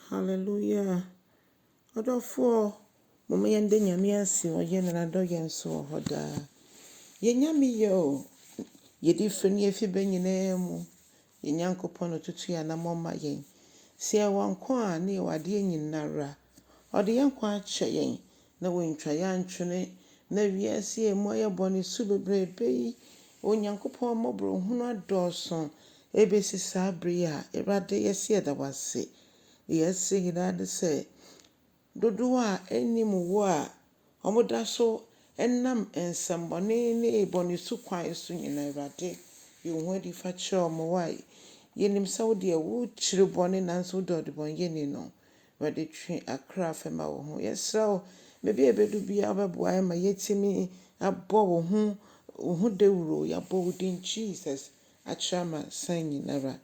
Hallelujah. Adolfo, mama yende nyame ase oye na do yenso hoda. Ye nyame yo. Ye di freni efi benyina mu. Ye nyankopon otutu ya na moma yen. Se wanko a ne wade nyinara. Ode yanko ache yen na wontwa ya ntwene na wiase emu aye boni su bebrebe yi. Onyankopon mobro hunu adoso. Ebesi sabri a erade yesi edawase. Yes, Hinade say, Dodoa, any mua, Omodaso, and nam and somebody, bonny so quiet soon in a rade. You went if I show my Yenim so dear wood, chill bonny, and so dot bon yenino. Ready train a craft and my home. Yes, so maybe a bed to be our boy, my yet me a bow who de ro ya bold in Jesus, a charmer singing never.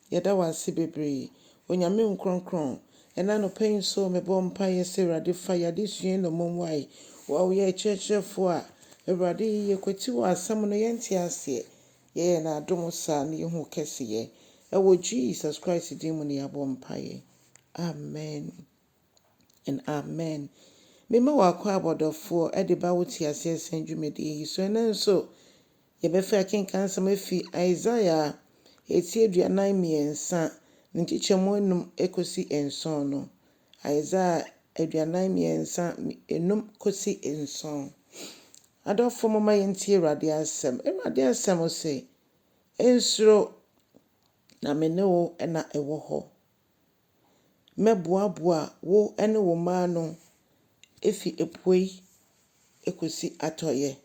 Yada was Sibebre. Onyame nkronkron ena no pain so me bom pa yese rade fire this yen no momwai wa ye chechefo a Ewurade ye kwati wa asam no yenti ase ye na adom sa ne hu kese ye ewo Jesus Christ din mu ne abom pa ye. Amen and amen. Me ma wa kwa abodofo e de ba wuti ase senjumede yi so na nso ye be fa kenkan sam afi Isaiah eti miensa ntichemo enum ekosi enson no. Isaiah miensa enum kosi enson. Adolfo mama yenti Ewurade asem. Ewurade asem o se ensuro na me ne wo na ewo ho. Meboaboa wo ene wo ma no efi epuei ekosi atoye.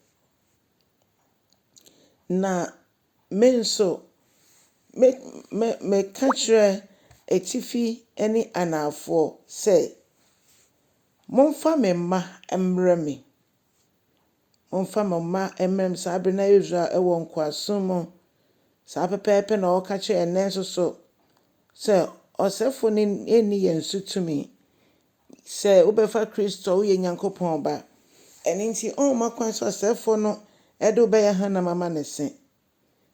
Na menso me kachre etifi eni anafo se momfa me ma emre me. Momfa me ma emrem sa abre na Israel ewo nkwaso mo. Sa pepepe na o kache enenso so se osefo ni eni yensutumi. Se obefa Kristo wo ye Nyankopon ba. Eni nti on makwan so osefo no edo be ya hana mama ne se.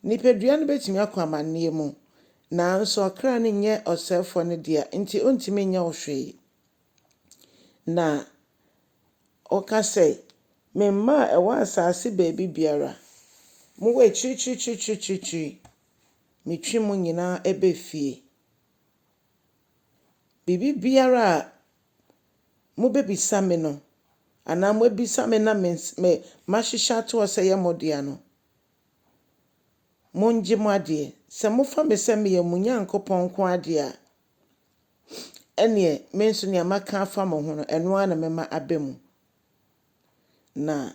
Nipadua no betimi akwa amanne mu. Na nso okra ne nye osefo ne dia nti ontimi nya ohwe. Na okase me ma ewa asase baby biara mo we chi metwi mo nyina ebe fie. Bibi biara mo bebisa me no ana mo ebisa me na me mahihya to oseye modia no monje mo ade se mo fa me se me ye mo Nyankopon ko ade a ene me nso ne amaka afa mo ho no eno ana mema abemu na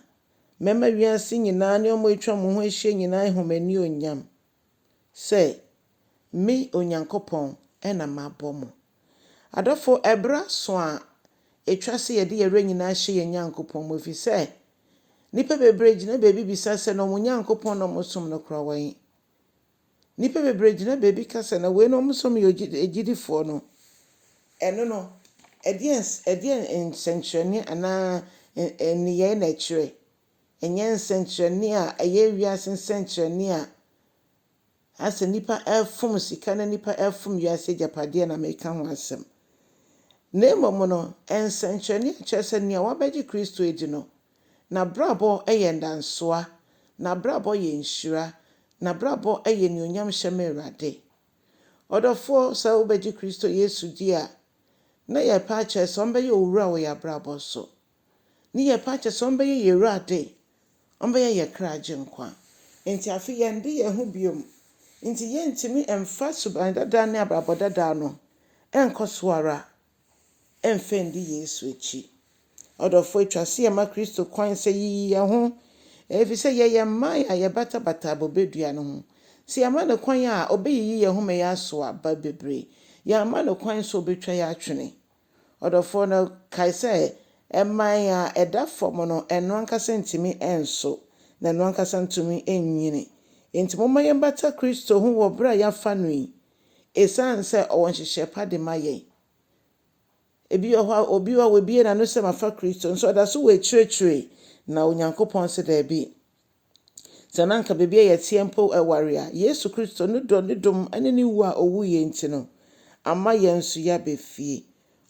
mema wiase nyina ne omo etwa mo ho ehye nyina ehomani onyam se me Onyankopon ena mabomo adofo ebra so a etwa se ye de yere nyina hye ye Nyankopon mo fi se nipa bebre gina bebi bisa se no mo Nyankopon no mo som no kra wan nipa bebre gina bebi kase na we no mo som ye egidifo no eno no edien ensentreni ana eniye na kire enye ensentreni a eye wiase ensentreni a ase nipa efum sika na nipa efum wiase japade na meka ho asem na momo no ensentreni chese ne wabeji Kristo edi no na brabo eye ndansoa na brabo ye nhyira na brabo eye ne onyam hyeme Ewurade odofo sa obeji Kristo Yesu di a na ye pa chese ombe ye owura wo ya brabo so ni ye pa chese ombe ye Ewurade ombe ye kraje nkwa enti afi ye ndi ye hu biom enti ye ntimi emfa suban dada ne abrabo dada no enkoswara emfendi Yesu echi odofo etwase ye ma Kristo kwan se yi ye ho efi se ye man ya ye bata bobedua no ho se ama ne kwan a obeyi ye ho me ya so aba bebre ya ama ne kwan so obetwa ya atwene odofo no kai se eman a eda fom no eno ankasa ntimi enso na eno ankasa ntumi ennyini enti momma ye bata Kristo ho wo bra ya fa no yi esan se owon hyehye pade maye obi wa bie na no se mafa Kristo nso da so we chire na Onyankopon se da bi zananka bebia ye tiempo eware a Yesu Kristo no do ne dom ane ni wu a owu ye ntino ama ye nso ya befie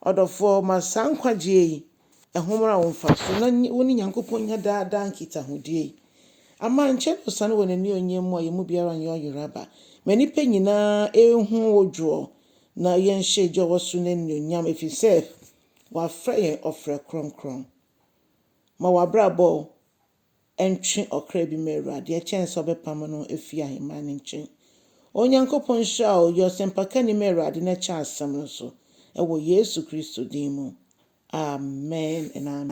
Ɔdɔfoɔ ma saa nkwagye yi ɛhomra wo mfa so na wo ne Nyankopɔn nya daadaa nkitahodie yi. Ama nkyɛn ɔsane wɔ n'ani onyam mu a yɛmu biara nyɛ ɔyeraba. Ma nnipa nyinaa ehu wo dwoɔ na yɛnhyɛ gya wɔ so n'anuonyam ɛfiri sɛ wafrɛ yɛn ɔfrɛ kronkron. Ma w'abrabɔ ɛntwe ɔkra bi ma Awurade ɛkyɛn sɛ ɔbɛpam no afi ahemmaa no nkyɛn. Onyankopɔn hyira wo yɛ ɔsɛmpakani ma Awurade na kyɛ asɛm no so. Ɛwɔ Yesu Kristo din mu. Amen and amen.